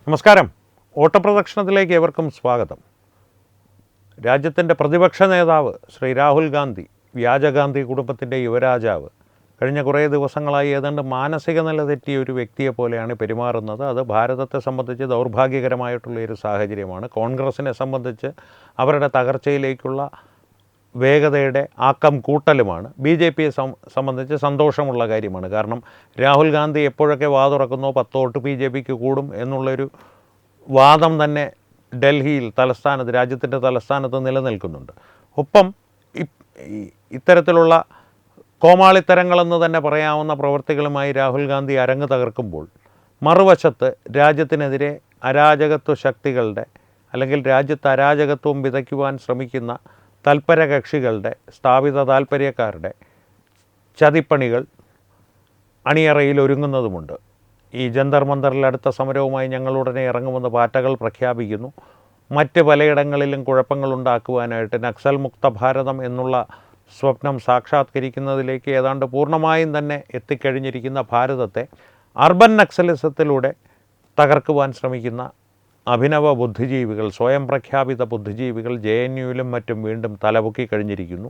നമസ്കാരം. ഓട്ടപ്രദക്ഷിണത്തിലേക്ക് ഏവർക്കും സ്വാഗതം. രാജ്യത്തിൻ്റെ പ്രതിപക്ഷ നേതാവ് ശ്രീ രാഹുൽ ഗാന്ധി, വ്യാജഗാന്ധി കുടുംബത്തിൻ്റെ യുവരാജാവ്, കഴിഞ്ഞ കുറേ ദിവസങ്ങളായി ഏതാണ്ട് മാനസിക നില തെറ്റിയ ഒരു വ്യക്തിയെ പോലെയാണ് പെരുമാറുന്നത്. അത് ഭാരതത്തെ സംബന്ധിച്ച് ദൗർഭാഗ്യകരമായിട്ടുള്ളൊരു സാഹചര്യമാണ്. കോൺഗ്രസിനെ സംബന്ധിച്ച് അവരുടെ തകർച്ചയിലേക്കുള്ള വേഗതയുടെ ആക്കം കൂട്ടലുമാണ്. ബി ജെ പിയെ സംബന്ധിച്ച് സന്തോഷമുള്ള കാര്യമാണ്. കാരണം രാഹുൽ ഗാന്ധി എപ്പോഴൊക്കെ വാതുറക്കുന്നോ 10 വോട്ട് ബി ജെ പിക്ക് കൂടും എന്നുള്ളൊരു വാദം തന്നെ ഡൽഹിയിൽ രാജ്യത്തിൻ്റെ തലസ്ഥാനത്ത് നിലനിൽക്കുന്നുണ്ട്. ഒപ്പം ഇത്തരത്തിലുള്ള കോമാളിത്തരങ്ങളെന്ന് തന്നെ പറയാവുന്ന പ്രവൃത്തികളുമായി രാഹുൽ ഗാന്ധി അരങ്ങ് തകർക്കുമ്പോൾ, മറുവശത്ത് രാജ്യത്തിനെതിരെ അരാജകത്വ ശക്തികളുടെ അല്ലെങ്കിൽ രാജ്യത്ത് അരാജകത്വം വിതയ്ക്കുവാൻ ശ്രമിക്കുന്ന തൽപര കക്ഷികളുടെ, സ്ഥാപിത താൽപ്പര്യക്കാരുടെ ചതിപ്പണികൾ അണിയറയിൽ ഒരുങ്ങുന്നതുമുണ്ട്. ഈ ജന്തർ മന്ദറിൽ അടുത്ത സമരവുമായി ഞങ്ങളുടനെ ഇറങ്ങുമെന്ന് പാറ്റകൾ പ്രഖ്യാപിക്കുന്നു. മറ്റ് പലയിടങ്ങളിലും കുഴപ്പങ്ങളുണ്ടാക്കുവാനായിട്ട് നക്സൽ മുക്ത ഭാരതം എന്നുള്ള സ്വപ്നം സാക്ഷാത്കരിക്കുന്നതിലേക്ക് ഏതാണ്ട് പൂർണ്ണമായും തന്നെ എത്തിക്കഴിഞ്ഞിരിക്കുന്ന ഭാരതത്തെ അർബൻ നക്സലിസത്തിലൂടെ തകർക്കുവാൻ ശ്രമിക്കുന്ന അഭിനവ ബുദ്ധിജീവികൾ, സ്വയം പ്രഖ്യാപിത ബുദ്ധിജീവികൾ JNUവിലും മറ്റും വീണ്ടും തലപൊക്കി കഴിഞ്ഞിരിക്കുന്നു.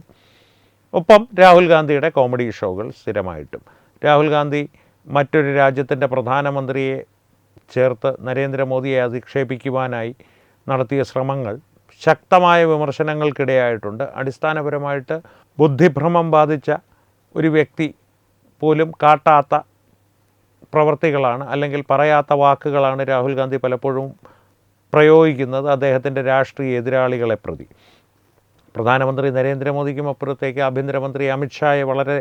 ഒപ്പം രാഹുൽ ഗാന്ധിയുടെ കോമഡി ഷോകൾ സ്ഥിരമായിട്ടും. രാഹുൽ ഗാന്ധി മറ്റൊരു രാജ്യത്തിൻ്റെ പ്രധാനമന്ത്രിയെ ചേർത്ത് നരേന്ദ്രമോദിയെ അധിക്ഷേപിക്കുവാനായി നടത്തിയ ശ്രമങ്ങൾ ശക്തമായ വിമർശനങ്ങൾക്കിടയായിട്ടുണ്ട്. അടിസ്ഥാനപരമായിട്ട് ബുദ്ധിഭ്രമം ബാധിച്ച ഒരു വ്യക്തി പോലും കാട്ടാത്ത പ്രവൃത്തികളാണ്, അല്ലെങ്കിൽ പറയാത്ത വാക്കുകളാണ് രാഹുൽ ഗാന്ധി പലപ്പോഴും പ്രയോഗിക്കുന്നത് അദ്ദേഹത്തിൻ്റെ രാഷ്ട്രീയ എതിരാളികളെ പ്രതി. പ്രധാനമന്ത്രി നരേന്ദ്രമോദിക്കും അപ്പുറത്തേക്ക് ആഭ്യന്തരമന്ത്രി അമിത്ഷായെ വളരെ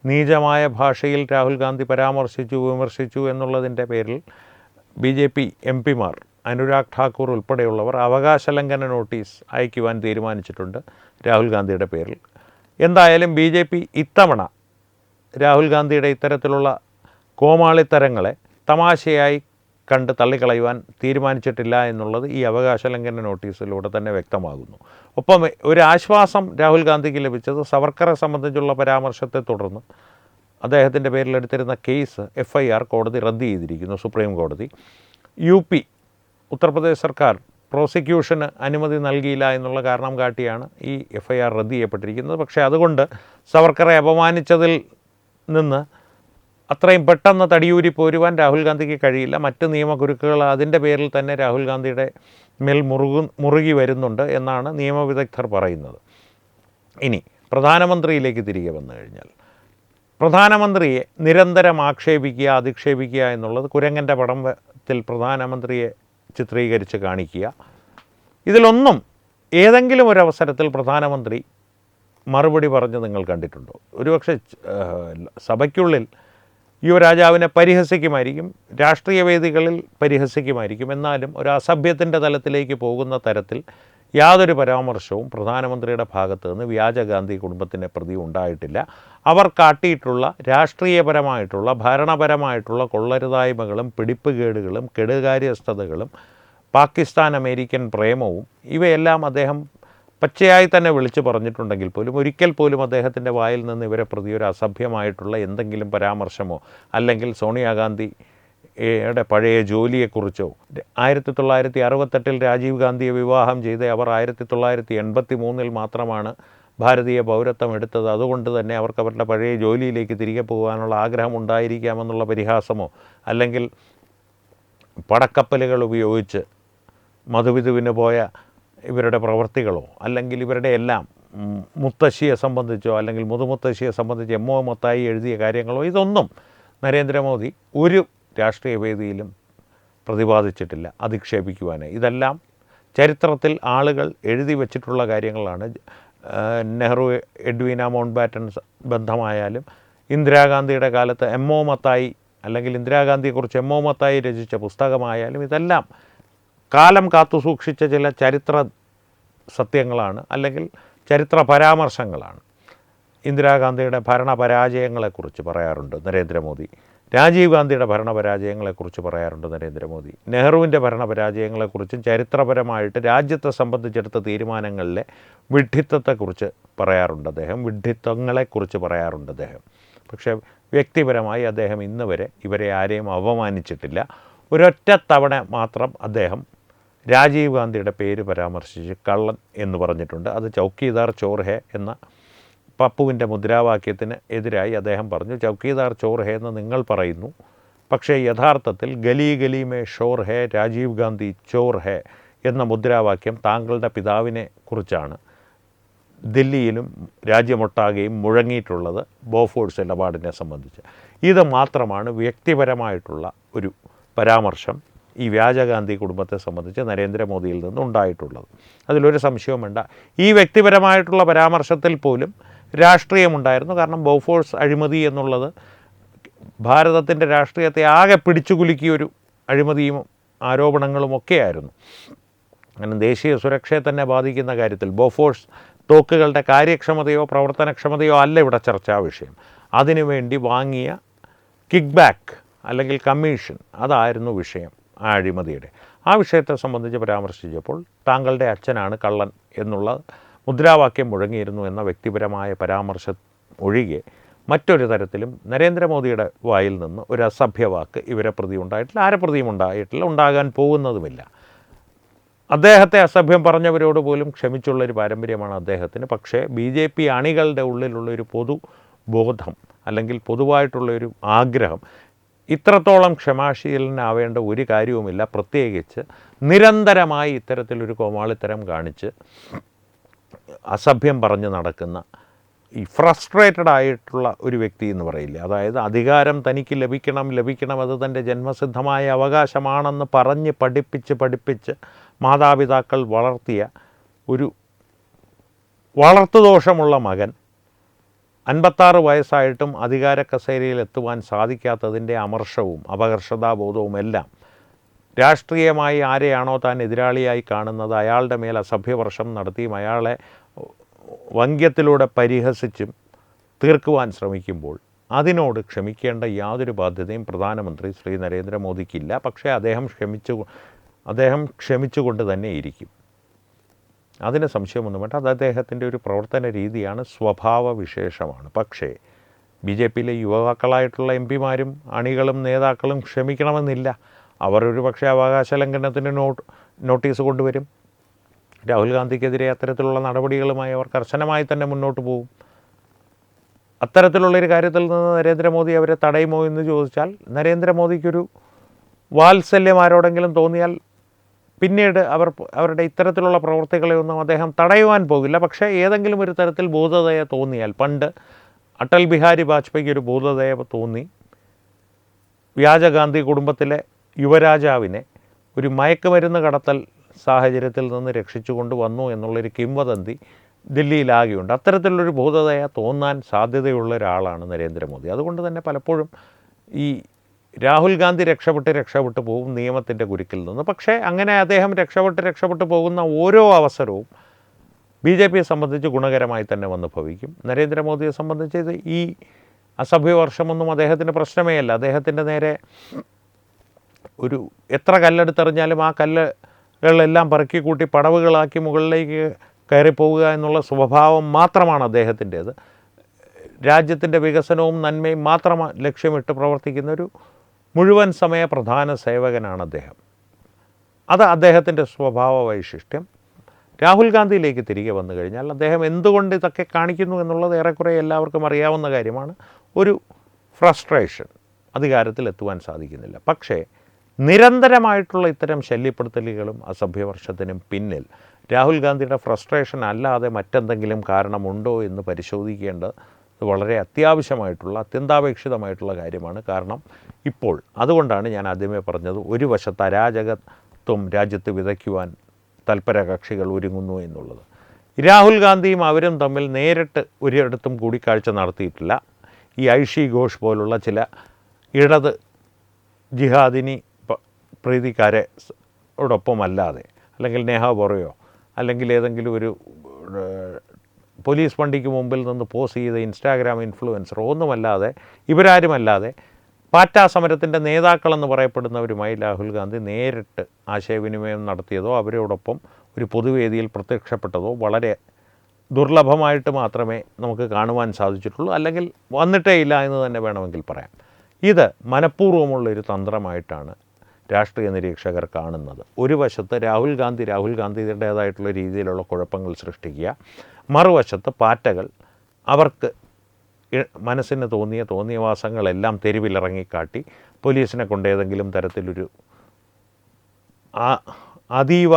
നീചമായ ഭാഷയിൽ രാഹുൽ ഗാന്ധി പരാമർശിച്ചു, വിമർശിച്ചു എന്നുള്ളതിൻ്റെ പേരിൽ BJP MP-മാർ അനുരാഗ് ഠാക്കൂർ ഉൾപ്പെടെയുള്ളവർ അവകാശലംഘന നോട്ടീസ് അയക്കുവാൻ തീരുമാനിച്ചിട്ടുണ്ട് രാഹുൽ ഗാന്ധിയുടെ പേരിൽ. എന്തായാലും BJP ഇത്തവണ രാഹുൽ ഗാന്ധിയുടെ ഇത്തരത്തിലുള്ള കോമാളിത്തരങ്ങളെ തമാശയായി കണ്ട് തള്ളിക്കളയുവാൻ തീരുമാനിച്ചിട്ടില്ല എന്നുള്ളത് ഈ അവകാശലംഘന നോട്ടീസിലൂടെ തന്നെ വ്യക്തമാകുന്നു. ഒപ്പം ഒരു ആശ്വാസം രാഹുൽ ഗാന്ധിക്ക് ലഭിച്ചത് സവർക്കറെ സംബന്ധിച്ചുള്ള പരാമർശത്തെ തുടർന്ന് അദ്ദേഹത്തിൻ്റെ പേരിൽ എടുത്തിരുന്ന കേസ് FIR കോടതി റദ്ദ് ചെയ്തിരിക്കുന്നു, സുപ്രീം കോടതി. UP ഉത്തർപ്രദേശ് സർക്കാർ പ്രോസിക്യൂഷന് അനുമതി നൽകിയില്ല എന്നുള്ള കാരണം കാട്ടിയാണ് ഈ FIR റദ്ദ് ചെയ്യപ്പെട്ടിരിക്കുന്നത്. പക്ഷേ അതുകൊണ്ട് സവർക്കറെ അപമാനിച്ചതിൽ നിന്ന് അത്രയും പെട്ടെന്ന് തടിയൂരി പോരുവാൻ രാഹുൽ ഗാന്ധിക്ക് കഴിയില്ല. മറ്റ് നിയമകുരുക്കുകൾ അതിൻ്റെ പേരിൽ തന്നെ രാഹുൽ ഗാന്ധിയുടെ മേൽ മുറുകി വരുന്നുണ്ട് എന്നാണ് നിയമവിദഗ്ധർ പറയുന്നത്. ഇനി പ്രധാനമന്ത്രിയിലേക്ക് തിരികെ വന്നു കഴിഞ്ഞാൽ, പ്രധാനമന്ത്രിയെ നിരന്തരം ആക്ഷേപിക്കുക, അധിക്ഷേപിക്കുക എന്നുള്ളത് കുരങ്ങൻ്റെ പടത്തിൽ പ്രധാനമന്ത്രിയെ ചിത്രീകരിച്ച് കാണിക്കുക. ഇതിലൊന്നും ഏതെങ്കിലും ഒരു അവസരത്തിൽ പ്രധാനമന്ത്രി മറുപടി പറഞ്ഞ് നിങ്ങൾ കണ്ടിട്ടുണ്ടോ? ഒരുപക്ഷെ സഭയ്ക്കുള്ളിൽ യുവരാജാവിനെ പരിഹസിക്കുമായിരിക്കും, രാഷ്ട്രീയ വേദികളിൽ പരിഹസിക്കുമായിരിക്കും. എന്നാലും ഒരു അസഭ്യത്തിൻ്റെ തലത്തിലേക്ക് പോകുന്ന തരത്തിൽ യാതൊരു പരാമർശവും പ്രധാനമന്ത്രിയുടെ ഭാഗത്തു നിന്ന് വ്യാജഗാന്ധി കുടുംബത്തിനെ പ്രതി ഉണ്ടായിട്ടില്ല. അവർ കാട്ടിയിട്ടുള്ള രാഷ്ട്രീയപരമായിട്ടുള്ള, ഭരണപരമായിട്ടുള്ള കൊള്ളരുതായ്മകളും പിടിപ്പുകേടുകളും കെടുകാര്യസ്ഥതകളും പാകിസ്ഥാൻ അമേരിക്കൻ പ്രേമവും ഇവയെല്ലാം അദ്ദേഹം പച്ചയായി തന്നെ വിളിച്ചു പറഞ്ഞിട്ടുണ്ടെങ്കിൽ പോലും ഒരിക്കൽ പോലും അദ്ദേഹത്തിൻ്റെ വായിൽ നിന്ന് ഇവരെ പ്രതി ഒരു അസഭ്യമായിട്ടുള്ള എന്തെങ്കിലും പരാമർശമോ അല്ലെങ്കിൽ സോണിയാഗാന്ധിയുടെ പഴയ ജോലിയെക്കുറിച്ചോ, 1968 രാജീവ് ഗാന്ധിയെ വിവാഹം ചെയ്ത് അവർ 1983 മാത്രമാണ് ഭാരതീയ പൗരത്വം എടുത്തത്, അതുകൊണ്ട് തന്നെ അവർക്ക് അവരുടെ പഴയ ജോലിയിലേക്ക് തിരികെ പോകാനുള്ള ആഗ്രഹം ഉണ്ടായിരിക്കാമെന്നുള്ള പരിഹാസമോ, അല്ലെങ്കിൽ പടക്കപ്പലുകൾ ഉപയോഗിച്ച് മധുവിധുവിന് പോയ ഇവരുടെ പ്രവൃത്തികളോ, അല്ലെങ്കിൽ ഇവരുടെ എല്ലാം മുത്തശ്ശിയെ സംബന്ധിച്ചോ അല്ലെങ്കിൽ മുതുമുത്തശ്ശിയെ സംബന്ധിച്ച് MO മത്തായി എഴുതിയ കാര്യങ്ങളോ, ഇതൊന്നും നരേന്ദ്രമോദി ഒരു രാഷ്ട്രീയ വേദിയിലും പ്രതിപാദിച്ചിട്ടില്ല അധിക്ഷേപിക്കുവാനായി. ഇതെല്ലാം ചരിത്രത്തിൽ ആളുകൾ എഴുതി വച്ചിട്ടുള്ള കാര്യങ്ങളാണ്. നെഹ്റു എഡ്വീന മൗണ്ട് ബാറ്റൻ ബന്ധമായാലും, ഇന്ദിരാഗാന്ധിയുടെ കാലത്ത് MO മത്തായി അല്ലെങ്കിൽ ഇന്ദിരാഗാന്ധിയെക്കുറിച്ച് MO മത്തായി രചിച്ച പുസ്തകമായാലും ഇതെല്ലാം കാലം കാത്തു സൂക്ഷിച്ച ചില ചരിത്ര സത്യങ്ങളാണ്, അല്ലെങ്കിൽ ചരിത്ര പരാമർശങ്ങളാണ്. ഇന്ദിരാഗാന്ധിയുടെ ഭരണപരാജയങ്ങളെക്കുറിച്ച് പറയാറുണ്ട് നരേന്ദ്രമോദി, രാജീവ് ഗാന്ധിയുടെ ഭരണപരാജയങ്ങളെക്കുറിച്ച് പറയാറുണ്ട് നരേന്ദ്രമോദി, നെഹ്റുവിൻ്റെ ഭരണപരാജയങ്ങളെക്കുറിച്ചും ചരിത്രപരമായിട്ട് രാജ്യത്തെ സംബന്ധിച്ചെടുത്ത തീരുമാനങ്ങളിലെ വിഡ്ഢിത്തത്തെക്കുറിച്ച് പറയാറുണ്ട് അദ്ദേഹം, വിഡ്ഢിത്തങ്ങളെക്കുറിച്ച് പറയാറുണ്ട് അദ്ദേഹം. പക്ഷേ വ്യക്തിപരമായി അദ്ദേഹം ഇന്ന് വരെ ഇവരെ ആരെയും അപമാനിച്ചിട്ടില്ല. ഒരൊറ്റ തവണ മാത്രം അദ്ദേഹം രാജീവ് ഗാന്ധിയുടെ പേര് പരാമർശിച്ച് കള്ളൻ എന്ന് പറഞ്ഞിട്ടുണ്ട്. അത് ചൗക്കീദാർ ചോർ ഹെ എന്ന പപ്പുവിൻ്റെ മുദ്രാവാക്യത്തിന് എതിരായി അദ്ദേഹം പറഞ്ഞു, ചൗക്കീദാർ ചോർ ഹെ എന്ന് നിങ്ങൾ പറയുന്നു, പക്ഷേ യഥാർത്ഥത്തിൽ ഗലി ഗലി മേ ഷോർ ഹെ രാജീവ് ഗാന്ധി ചോർ ഹെ എന്ന മുദ്രാവാക്യം താങ്കളുടെ പിതാവിനെ കുറിച്ചാണ് ദില്ലിയിലും രാജ്യമൊട്ടാകെയും മുഴങ്ങിയിട്ടുള്ളത് ബോഫോഴ്സ് ഇടപാടിനെ സംബന്ധിച്ച്. ഇത് മാത്രമാണ് വ്യക്തിപരമായിട്ടുള്ള ഒരു പരാമർശം ഈ വ്യാജഗാന്ധി കുടുംബത്തെ സംബന്ധിച്ച് നരേന്ദ്രമോദിയിൽ നിന്നുണ്ടായിട്ടുള്ളത്. അതിലൊരു സംശയവും വേണ്ട. ഈ വ്യക്തിപരമായിട്ടുള്ള പരാമർശത്തിൽ പോലും രാഷ്ട്രീയമുണ്ടായിരുന്നു. കാരണം ബോഫോഴ്സ് അഴിമതി എന്നുള്ളത് ഭാരതത്തിൻ്റെ രാഷ്ട്രീയത്തെ ആകെ പിടിച്ചുകുലുക്കിയൊരു അഴിമതിയും ആരോപണങ്ങളുമൊക്കെയായിരുന്നു. അങ്ങനെ ദേശീയ സുരക്ഷയെ തന്നെ ബാധിക്കുന്ന കാര്യത്തിൽ ബോഫോഴ്സ് തോക്കുകളുടെ കാര്യക്ഷമതയോ പ്രവർത്തനക്ഷമതയോ അല്ല ഇവിടെ ചർച്ചാ വിഷയം. അതിനുവേണ്ടി വാങ്ങിയ കിക്ക് ബാക്ക് അല്ലെങ്കിൽ കമ്മീഷൻ, അതായിരുന്നു വിഷയം ആ അഴിമതിയുടെ. ആ വിഷയത്തെ സംബന്ധിച്ച് പരാമർശിച്ചപ്പോൾ താങ്കളുടെ അച്ഛനാണ് കള്ളൻ എന്നുള്ള മുദ്രാവാക്യം മുഴങ്ങിയിരുന്നു എന്ന വ്യക്തിപരമായ പരാമർശം ഒഴികെ മറ്റൊരു തരത്തിലും നരേന്ദ്രമോദിയുടെ വായിൽ നിന്ന് ഒരു അസഭ്യവാക്ക് ഇവരെ പ്രതി ഉണ്ടായിട്ടില്ല, ആരെ പ്രതിയും ഉണ്ടായിട്ടില്ല, ഉണ്ടാകാൻ പോകുന്നതുമില്ല. അദ്ദേഹത്തെ അസഭ്യം പറഞ്ഞവരോട് പോലും ക്ഷമിച്ചുള്ളൊരു പാരമ്പര്യമാണ് അദ്ദേഹത്തിന്. പക്ഷേ BJP അണികളുടെ ഉള്ളിലുള്ളൊരു പൊതുബോധം അല്ലെങ്കിൽ പൊതുവായിട്ടുള്ളൊരു ആഗ്രഹം ഇത്രത്തോളം ക്ഷമാശീലനാവേണ്ട ഒരു കാര്യവുമില്ല. പ്രത്യേകിച്ച് നിരന്തരമായി ഇത്തരത്തിലൊരു കോമാളിത്തരം കാണിച്ച് അസഭ്യം പറഞ്ഞ് നടക്കുന്ന ഈ ഫ്രസ്ട്രേറ്റഡ് ആയിട്ടുള്ള ഒരു വ്യക്തി എന്ന് പറയില്ലേ, അതായത് അധികാരം തനിക്ക് ലഭിക്കണം, അത് തൻ്റെ ജന്മസിദ്ധമായ അവകാശമാണെന്ന് പറഞ്ഞ് പഠിപ്പിച്ച് മാതാപിതാക്കൾ വളർത്തിയ ഒരു വളർത്തുദോഷമുള്ള മകൻ 56 വയസ്സായിട്ടും അധികാര കസേരയിൽ എത്തുവാൻ സാധിക്കാത്തതിൻ്റെ അമർഷവും അപകർഷതാബോധവും എല്ലാം രാഷ്ട്രീയമായി ആരെയാണോ താൻ എതിരാളിയായി കാണുന്നത് അയാളുടെ മേൽ അസഭ്യവർഷം നടത്തിയും അയാളെ വംഗ്യത്തിലൂടെ പരിഹസിച്ചും തീർക്കുവാൻ ശ്രമിക്കുമ്പോൾ അതിനോട് ക്ഷമിക്കേണ്ട യാതൊരു ബാധ്യതയും പ്രധാനമന്ത്രി ശ്രീ നരേന്ദ്രമോദിക്കില്ല. പക്ഷേ അദ്ദേഹം ക്ഷമിച്ചുകൊണ്ട് തന്നെ ഇരിക്കും. അതിന് സംശയമൊന്നും വേണ്ട. അത് അദ്ദേഹത്തിൻ്റെ ഒരു പ്രവർത്തന രീതിയാണ്, സ്വഭാവ വിശേഷമാണ്. പക്ഷേ BJPയിലെ യുവാക്കളായിട്ടുള്ള MP മാരും അണികളും നേതാക്കളും ക്ഷമിക്കണമെന്നില്ല. അവർ ഒരു പക്ഷേ അവകാശ ലംഘനത്തിന് നോട്ടീസ് കൊണ്ടുവരും. രാഹുൽ ഗാന്ധിക്കെതിരെ അത്തരത്തിലുള്ള നടപടികളുമായി അവർ കർശനമായി തന്നെ മുന്നോട്ട് പോകും. അത്തരത്തിലുള്ളൊരു കാര്യത്തിൽ നിന്ന് നരേന്ദ്രമോദി അവരെ തടയുമോ എന്ന് ചോദിച്ചാൽ, നരേന്ദ്രമോദിക്കൊരു വാത്സല്യം ആരോടെങ്കിലും തോന്നിയാൽ പിന്നീട് അവരുടെ ഇത്തരത്തിലുള്ള പ്രവർത്തികളെയൊന്നും അദ്ദേഹം തടയുവാൻ പോകില്ല. പക്ഷേ ഏതെങ്കിലും ഒരു തരത്തിൽ ബോധതയ തോന്നിയാൽ, പണ്ട് അടൽ ബിഹാരി വാജ്പേയിക്ക് ഒരു ബോധതയ തോന്നി, വ്യാജഗാന്ധി കുടുംബത്തിലെ യുവരാജാവിനെ ഒരു മയക്കുമരുന്ന് കടത്തൽ സാഹചര്യത്തിൽ നിന്ന് രക്ഷിച്ചുകൊണ്ട് വന്നു എന്നുള്ളൊരു കിംവദന്തി ദില്ലിയിലാകെയുണ്ട്. അത്തരത്തിലുള്ളൊരു ബോധതയ തോന്നാൻ സാധ്യതയുള്ള ഒരാളാണ് നരേന്ദ്രമോദി. അതുകൊണ്ട് തന്നെ പലപ്പോഴും ഈ രാഹുൽ ഗാന്ധി രക്ഷപ്പെട്ട് പോകും നിയമത്തിൻ്റെ കുരുക്കിൽ നിന്ന്. പക്ഷേ അങ്ങനെ അദ്ദേഹം രക്ഷപ്പെട്ട് പോകുന്ന ഓരോ അവസരവും BJPയെ സംബന്ധിച്ച് ഗുണകരമായി തന്നെ വന്ന് ഭവിക്കും. നരേന്ദ്രമോദിയെ സംബന്ധിച്ച് ഈ അസഭ്യവർഷമൊന്നും അദ്ദേഹത്തിന് പ്രശ്നമേ അല്ല. അദ്ദേഹത്തിൻ്റെ നേരെ ഒരു എത്ര കല്ലെടുത്തെറിഞ്ഞാലും ആ കല്ലുകളെല്ലാം പറക്കിക്കൂട്ടി പടവുകളാക്കി മുകളിലേക്ക് കയറിപ്പോവുക എന്നുള്ള സ്വഭാവം മാത്രമാണ് അദ്ദേഹത്തിൻ്റേത്. രാജ്യത്തിൻ്റെ വികസനവും നന്മയും മാത്രം ലക്ഷ്യമിട്ട് പ്രവർത്തിക്കുന്നൊരു മുഴുവൻ സമയ പ്രധാന സേവകനാണ് അദ്ദേഹം. അത് അദ്ദേഹത്തിൻ്റെ സ്വഭാവ വൈശിഷ്ട്യം. രാഹുൽ ഗാന്ധിയിലേക്ക് തിരികെ വന്നു കഴിഞ്ഞാൽ അദ്ദേഹം എന്തുകൊണ്ട് ഇതൊക്കെ കാണിക്കുന്നു എന്നുള്ളത് ഏറെക്കുറെ എല്ലാവർക്കും അറിയാവുന്ന കാര്യമാണ്. ഒരു ഫ്രസ്ട്രേഷൻ, അധികാരത്തിൽ എത്തുവാൻ സാധിക്കുന്നില്ല. പക്ഷേ നിരന്തരമായിട്ടുള്ള ഇത്തരം ശല്യപ്പെടുത്തലുകളും അസഭ്യവർഷത്തിനും പിന്നിൽ രാഹുൽ ഗാന്ധിയുടെ ഫ്രസ്ട്രേഷൻ അല്ലാതെ മറ്റെന്തെങ്കിലും കാരണമുണ്ടോ എന്ന് പരിശോധിക്കേണ്ടത് വളരെ അത്യന്താപേക്ഷിതമായിട്ടുള്ള കാര്യമാണ്. കാരണം ഇപ്പോൾ അതുകൊണ്ടാണ് ഞാൻ ആദ്യമേ പറഞ്ഞത്, ഒരു വശത്ത് അരാജകത്വം രാജ്യത്ത് വിതയ്ക്കുവാൻ തൽപര കക്ഷികൾ ഒരുങ്ങുന്നു എന്നുള്ളത്. രാഹുൽ ഗാന്ധിയും അവരും തമ്മിൽ നേരിട്ട് ഒരിടത്തും കൂടിക്കാഴ്ച നടത്തിയിട്ടില്ല. ഈ ഐഷി ഘോഷ് പോലുള്ള ചില ഇടത് ജിഹാദിനി പ്രീതിക്കാരോടൊപ്പമല്ലാതെ, അല്ലെങ്കിൽ നേഹ ബൊറയോ അല്ലെങ്കിൽ ഏതെങ്കിലും ഒരു പോലീസ് വണ്ടിക്ക് മുമ്പിൽ നിന്ന് പോസ്റ്റ് ചെയ്ത ഇൻസ്റ്റാഗ്രാം ഇൻഫ്ലുവൻസർ ഒന്നുമല്ലാതെ, ഇവരാരുമല്ലാതെ പാറ്റ സമരത്തിൻ്റെ നേതാക്കളെന്ന് പറയപ്പെടുന്നവരുമായി രാഹുൽ ഗാന്ധി നേരിട്ട് ആശയവിനിമയം നടത്തിയതോ അവരോടൊപ്പം ഒരു പൊതുവേദിയിൽ പ്രത്യക്ഷപ്പെട്ടതോ വളരെ ദുർലഭമായിട്ട് മാത്രമേ നമുക്ക് കാണുവാൻ സാധിച്ചിട്ടുള്ളൂ, അല്ലെങ്കിൽ വന്നിട്ടേ ഇല്ല എന്ന് തന്നെ വേണമെങ്കിൽ പറയാം. ഇത് മനഃപൂർവ്വമുള്ളൊരു തന്ത്രമായിട്ടാണ് രാഷ്ട്രീയ നിരീക്ഷകർ കാണുന്നത്. ഒരു വശത്ത് രാഹുൽ ഗാന്ധിയുടേതായിട്ടുള്ള രീതിയിലുള്ള കുഴപ്പങ്ങൾ സൃഷ്ടിക്കുക, മറുവശത്ത് പാറ്റകൾ അവർക്ക് മനസ്സിന് തോന്നിയവാസങ്ങളെല്ലാം തെരുവിലിറങ്ങിക്കാട്ടി പോലീസിനെ കൊണ്ട് ഏതെങ്കിലും തരത്തിലൊരു അതീവ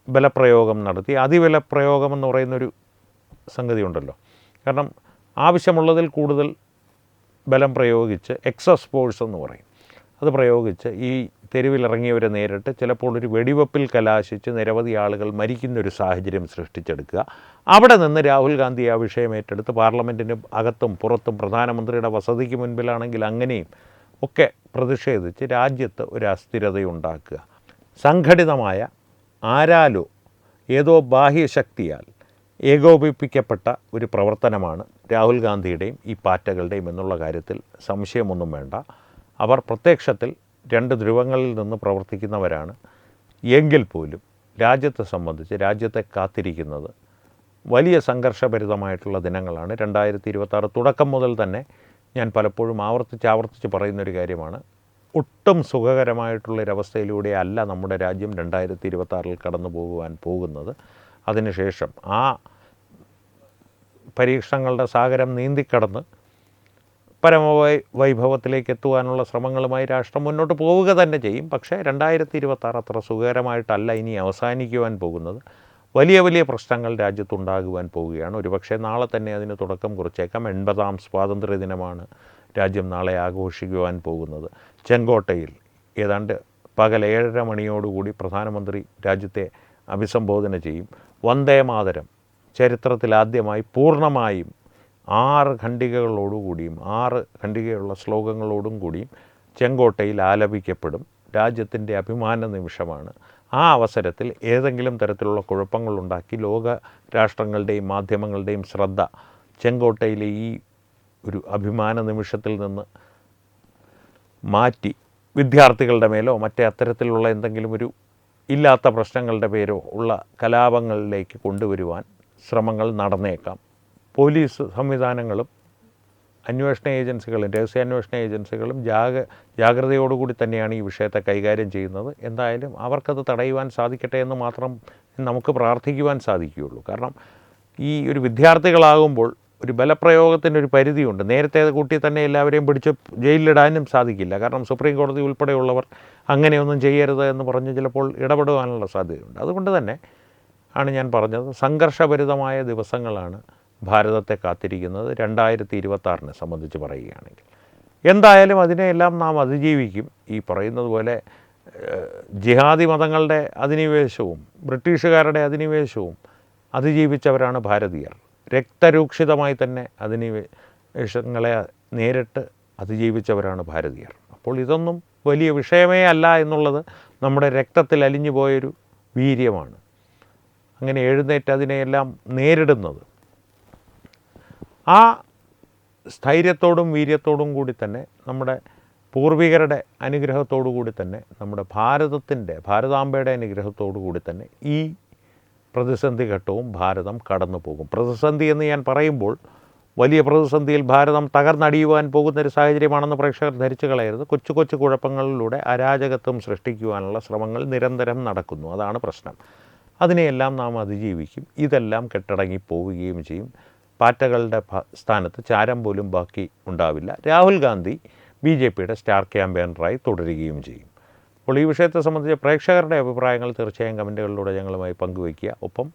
ബലപ്രയോഗം നടത്തി. അതിബലപ്രയോഗം എന്ന് പറയുന്നൊരു സംഗതി ഉണ്ടല്ലോ. കാരണം ആവശ്യമുള്ളതിൽ കൂടുതൽ ബലം പ്രയോഗിച്ച് എക്സസ് ഫോഴ്സ് എന്ന് പറയും, അത് പ്രയോഗിച്ച് ഈ തെരുവിലിറങ്ങിയവരെ നേരിട്ട് ചിലപ്പോൾ ഒരു വെടിവെപ്പിൽ കലാശിച്ച് നിരവധി ആളുകൾ മരിക്കുന്നൊരു സാഹചര്യം സൃഷ്ടിച്ചെടുക്കുക. അവിടെ നിന്ന് രാഹുൽ ഗാന്ധി ആ വിഷയം ഏറ്റെടുത്ത് പാർലമെൻറ്റിന് അകത്തും പുറത്തും പ്രധാനമന്ത്രിയുടെ വസതിക്ക് മുൻപിലാണെങ്കിൽ അങ്ങനെയും ഒക്കെ പ്രതിഷേധിച്ച് രാജ്യത്ത് ഒരു അസ്ഥിരതയുണ്ടാക്കുക. സംഘടിതമായ ആരാലോ ഏതോ ബാഹ്യശക്തിയാൽ ഏകോപിപ്പിക്കപ്പെട്ട ഒരു പ്രവർത്തനമാണ് രാഹുൽ ഗാന്ധിയുടെയും ഈ പാറ്റകളുടെയും എന്നുള്ള കാര്യത്തിൽ സംശയമൊന്നും വേണ്ട. അവർ പ്രത്യക്ഷത്തിൽ രണ്ട് ധ്രുവങ്ങളിൽ നിന്ന് പ്രവർത്തിക്കുന്നവരാണ്. എങ്കിൽ പോലും രാജ്യത്തെ സംബന്ധിച്ച് രാജ്യത്തെ കാത്തിരിക്കുന്നത് വലിയ സംഘർഷഭരിതമായിട്ടുള്ള ദിനങ്ങളാണ്. 2026 തുടക്കം മുതൽ തന്നെ ഞാൻ പലപ്പോഴും ആവർത്തിച്ച് പറയുന്നൊരു കാര്യമാണ്. ഒട്ടും സുഖകരമായിട്ടുള്ളൊരവസ്ഥയിലൂടെ അല്ല നമ്മുടെ രാജ്യം 2026 കടന്നു പോകുന്നത്. അതിനുശേഷം ആ പരീക്ഷണങ്ങളുടെ സാഗരം നീന്തിക്കടന്ന് പരമവൈഭവത്തിലേക്ക് എത്തുവാനുള്ള ശ്രമങ്ങളുമായി രാഷ്ട്രം മുന്നോട്ട് പോവുക തന്നെ ചെയ്യും. പക്ഷേ 2026 അത്ര സുഖകരമായിട്ടല്ല ഇനി അവസാനിക്കുവാൻ പോകുന്നത്. വലിയ പ്രശ്നങ്ങൾ രാജ്യത്തുണ്ടാകുവാൻ പോവുകയാണ്. ഒരുപക്ഷെ നാളെ തന്നെ അതിന് തുടക്കം കുറിച്ചേക്കാം. 80ാം സ്വാതന്ത്ര്യ ദിനമാണ് രാജ്യം നാളെ ആഘോഷിക്കുവാൻ പോകുന്നത്. ചെങ്കോട്ടയിൽ ഏതാണ്ട് പകൽ 7:30 മണിയോടുകൂടി പ്രധാനമന്ത്രി രാജ്യത്തെ അഭിസംബോധന ചെയ്യും. വന്ദേ മാതരം ചരിത്രത്തിലാദ്യമായി പൂർണ്ണമായും 6 ഖണ്ഡികകളോടുകൂടിയും 6 ഖണ്ഡികയുള്ള ശ്ലോകങ്ങളോടും കൂടിയും ചെങ്കോട്ടയിൽ ആലപിക്കപ്പെടും. രാജ്യത്തിൻ്റെ അഭിമാന നിമിഷമാണ്. ആ അവസരത്തിൽ ഏതെങ്കിലും തരത്തിലുള്ള കുഴപ്പങ്ങളുണ്ടാക്കി ലോക രാഷ്ട്രങ്ങളുടെയും മാധ്യമങ്ങളുടെയും ശ്രദ്ധ ചെങ്കോട്ടയിലെ ഈ ഒരു അഭിമാന നിമിഷത്തിൽ നിന്ന് മാറ്റി വിദ്യാർത്ഥികളുടെ മേലോ മറ്റേ അത്തരത്തിലുള്ള എന്തെങ്കിലും ഒരു ഇല്ലാത്ത പ്രശ്നങ്ങളുടെ പേരോ ഉള്ള കലാപങ്ങളിലേക്ക് കൊണ്ടുവരുവാൻ ശ്രമങ്ങൾ നടന്നേക്കാം. പോലീസ് സംവിധാനങ്ങളും അന്വേഷണ ഏജൻസികളും രഹസ്യാന്വേഷണ ഏജൻസികളും ജാഗ്രതയോടുകൂടി തന്നെയാണ് ഈ വിഷയത്തെ കൈകാര്യം ചെയ്യുന്നത്. എന്തായാലും അവർക്കത് തടയുവാൻ സാധിക്കട്ടെ എന്ന് മാത്രം നമുക്ക് പ്രാർത്ഥിക്കുവാൻ സാധിക്കുകയുള്ളൂ. കാരണം ഈ ഒരു വിദ്യാർത്ഥികളാകുമ്പോൾ ഒരു ബലപ്രയോഗത്തിനൊരു പരിധിയുണ്ട്. നേരത്തെ കൂട്ടി തന്നെ എല്ലാവരെയും പിടിച്ച് ജയിലിലിടാനും സാധിക്കില്ല. കാരണം സുപ്രീം കോടതി ഉൾപ്പെടെയുള്ളവർ അങ്ങനെയൊന്നും ചെയ്യരുത് എന്ന് പറഞ്ഞ് ചിലപ്പോൾ ഇടപെടുവാനുള്ള സാധ്യതയുണ്ട്. അതുകൊണ്ട് തന്നെ ആണ് ഞാൻ പറഞ്ഞത്, സംഘർഷഭരിതമായ ദിവസങ്ങളാണ് ഭാരതത്തെ കാത്തിരിക്കുന്നത് 2026 സംബന്ധിച്ച് പറയുകയാണെങ്കിൽ. എന്തായാലും അതിനെയെല്ലാം നാം അതിജീവിക്കും. ഈ പറയുന്നത് പോലെ ജിഹാദി മതങ്ങളുടെ അധിനിവേശവും ബ്രിട്ടീഷുകാരുടെ അധിനിവേശവും അതിജീവിച്ചവരാണ് ഭാരതീയർ. രക്തരൂക്ഷിതമായി തന്നെ അധിനിവേശങ്ങളെ നേരിട്ട് അതിജീവിച്ചവരാണ് ഭാരതീയർ. അപ്പോൾ ഇതൊന്നും വലിയ വിഷയമേ അല്ല എന്നുള്ളത് നമ്മുടെ രക്തത്തിൽ അലിഞ്ഞു പോയൊരു വീര്യമാണ്. അങ്ങനെ എഴുന്നേറ്റ് അതിനെയെല്ലാം നേരിടുന്നത് ആ സ്ഥൈര്യത്തോടും വീര്യത്തോടും കൂടി തന്നെ നമ്മുടെ പൂർവികരുടെ അനുഗ്രഹത്തോടു കൂടി തന്നെ നമ്മുടെ ഭാരതാംബയുടെ അനുഗ്രഹത്തോടു കൂടി തന്നെ ഈ പ്രതിസന്ധി ഘട്ടവും ഭാരതം കടന്നു പോകും. പ്രതിസന്ധി എന്ന് ഞാൻ പറയുമ്പോൾ വലിയ പ്രതിസന്ധിയിൽ ഭാരതം തകർന്നടിയുവാൻ പോകുന്നൊരു സാഹചര്യമാണെന്ന് പ്രേക്ഷകർ ധരിച്ചു കളയരുത്. കൊച്ചു കുഴപ്പങ്ങളിലൂടെ അരാജകത്വം സൃഷ്ടിക്കുവാനുള്ള ശ്രമങ്ങൾ നിരന്തരം നടക്കുന്നു. അതാണ് പ്രശ്നം. അതിനെയെല്ലാം നാം അതിജീവിക്കും. ഇതെല്ലാം കെട്ടടങ്ങി പോവുകയും ചെയ്യും. പാറ്റകളുടെ സ്ഥാനത്ത് ചാരം പോലും ബാക്കി ഉണ്ടാവില്ല. രാഹുൽ ഗാന്ധി BJPയുടെ സ്റ്റാർ ക്യാമ്പയിനറായി തുടരുകയും ചെയ്യും. അപ്പോൾ ഈ വിഷയത്തെ സംബന്ധിച്ച് പ്രേക്ഷകരുടെ അഭിപ്രായങ്ങൾ തീർച്ചയായും കമൻറ്റുകളിലൂടെ ഞങ്ങളുമായി പങ്കുവയ്ക്കുക. ഒപ്പം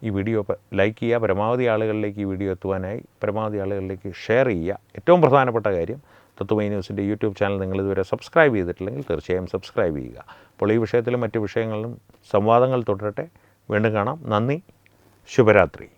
ഈ വീഡിയോ ലൈക്ക് ചെയ്യുക. പരമാവധി ആളുകളിലേക്ക് ഈ വീഡിയോ എത്തുവാനായി പരമാവധി ആളുകളിലേക്ക് ഷെയർ ചെയ്യുക. ഏറ്റവും പ്രധാനപ്പെട്ട കാര്യം, തത്വമൈ ന്യൂസിൻ്റെ യൂട്യൂബ് ചാനൽ നിങ്ങളിതുവരെ സബ്സ്ക്രൈബ് ചെയ്തിട്ടില്ലെങ്കിൽ തീർച്ചയായും സബ്സ്ക്രൈബ് ചെയ്യുക. അപ്പോൾ ഈ വിഷയത്തിലും മറ്റു വിഷയങ്ങളിലും സംവാദങ്ങൾ തുടരട്ടെ. വീണ്ടും കാണാം. നന്ദി. ശുഭരാത്രി.